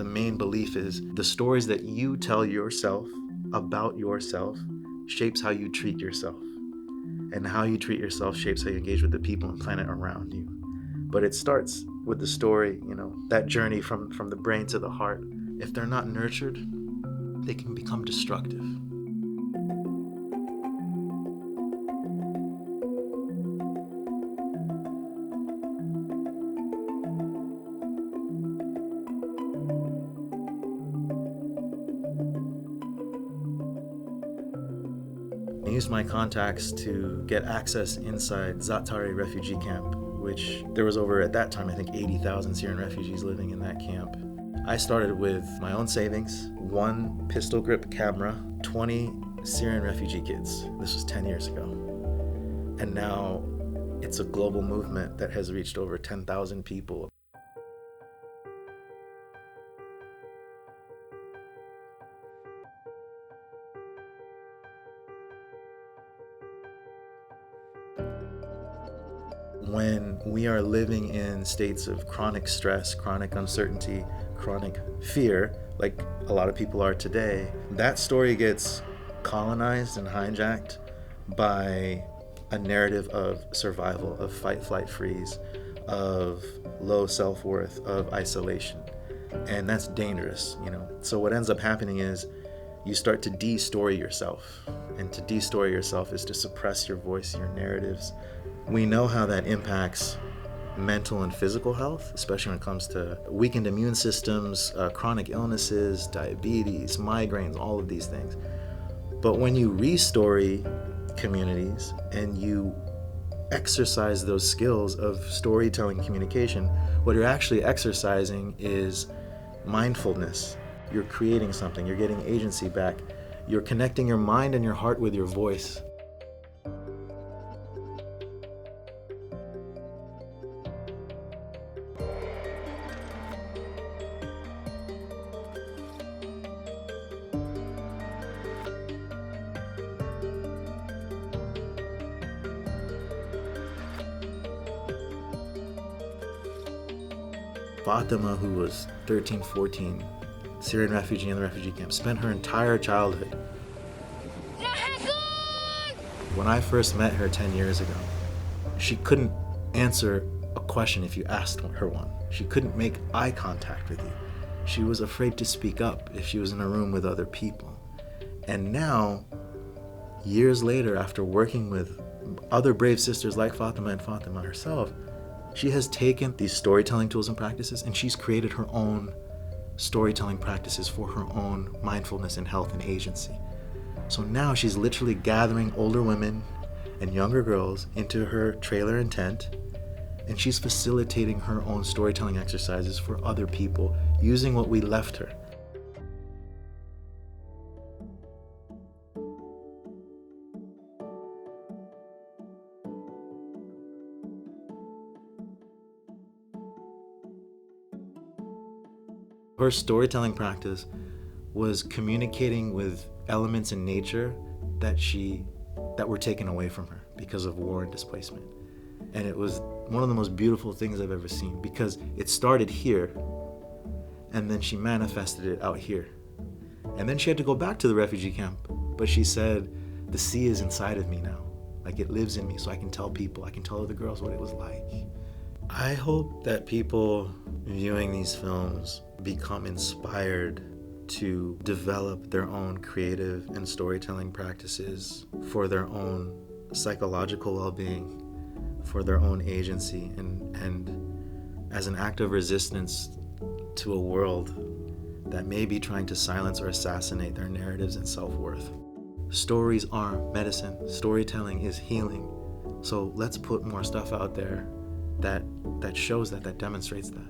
the main belief is the stories that you tell yourself about yourself shapes how you treat yourself. And how you treat yourself shapes how you engage with the people and planet around you. But it starts with the story, that journey from the brain to the heart. If they're not nurtured, they can become destructive. I used my contacts to get access inside Zaatari refugee camp, which there was over, at that time, I think 80,000 Syrian refugees living in that camp. I started with my own savings, 1 pistol grip camera, 20 Syrian refugee kids. This was 10 years ago. And now it's a global movement that has reached over 10,000 people. When we are living in states of chronic stress, chronic uncertainty, chronic fear, like a lot of people are today, that story gets colonized and hijacked by a narrative of survival, of fight, flight, freeze, of low self-worth, of isolation. And that's dangerous, So what ends up happening is you start to de-story yourself. And to de-story yourself is to suppress your voice, your narratives. We know how that impacts mental and physical health, especially when it comes to weakened immune systems, chronic illnesses, diabetes, migraines, all of these things. But when you re-story communities and you exercise those skills of storytelling communication, what you're actually exercising is mindfulness. You're creating something, you're getting agency back, you're connecting your mind and your heart with your voice. Fatima, who was 13, 14, Syrian refugee in the refugee camp, spent her entire childhood. When I first met her 10 years ago, she couldn't answer a question if you asked her one. She couldn't make eye contact with you. She was afraid to speak up if she was in a room with other people. And now, years later, after working with other brave sisters like Fatima and Fatima herself, she has taken these storytelling tools and practices and she's created her own storytelling practices for her own mindfulness and health and agency. So now she's literally gathering older women and younger girls into her trailer and tent, and she's facilitating her own storytelling exercises for other people using what we left her. Her storytelling practice was communicating with elements in nature that were taken away from her because of war and displacement. And it was one of the most beautiful things I've ever seen, because it started here and then she manifested it out here. And then she had to go back to the refugee camp, but she said, the sea is inside of me now. Like, it lives in me, so I can tell people, I can tell other girls what it was like. I hope that people viewing these films become inspired to develop their own creative and storytelling practices for their own psychological well-being, for their own agency, and as an act of resistance to a world that may be trying to silence or assassinate their narratives and self-worth. Stories are medicine. Storytelling is healing. So let's put more stuff out there that shows that demonstrates that.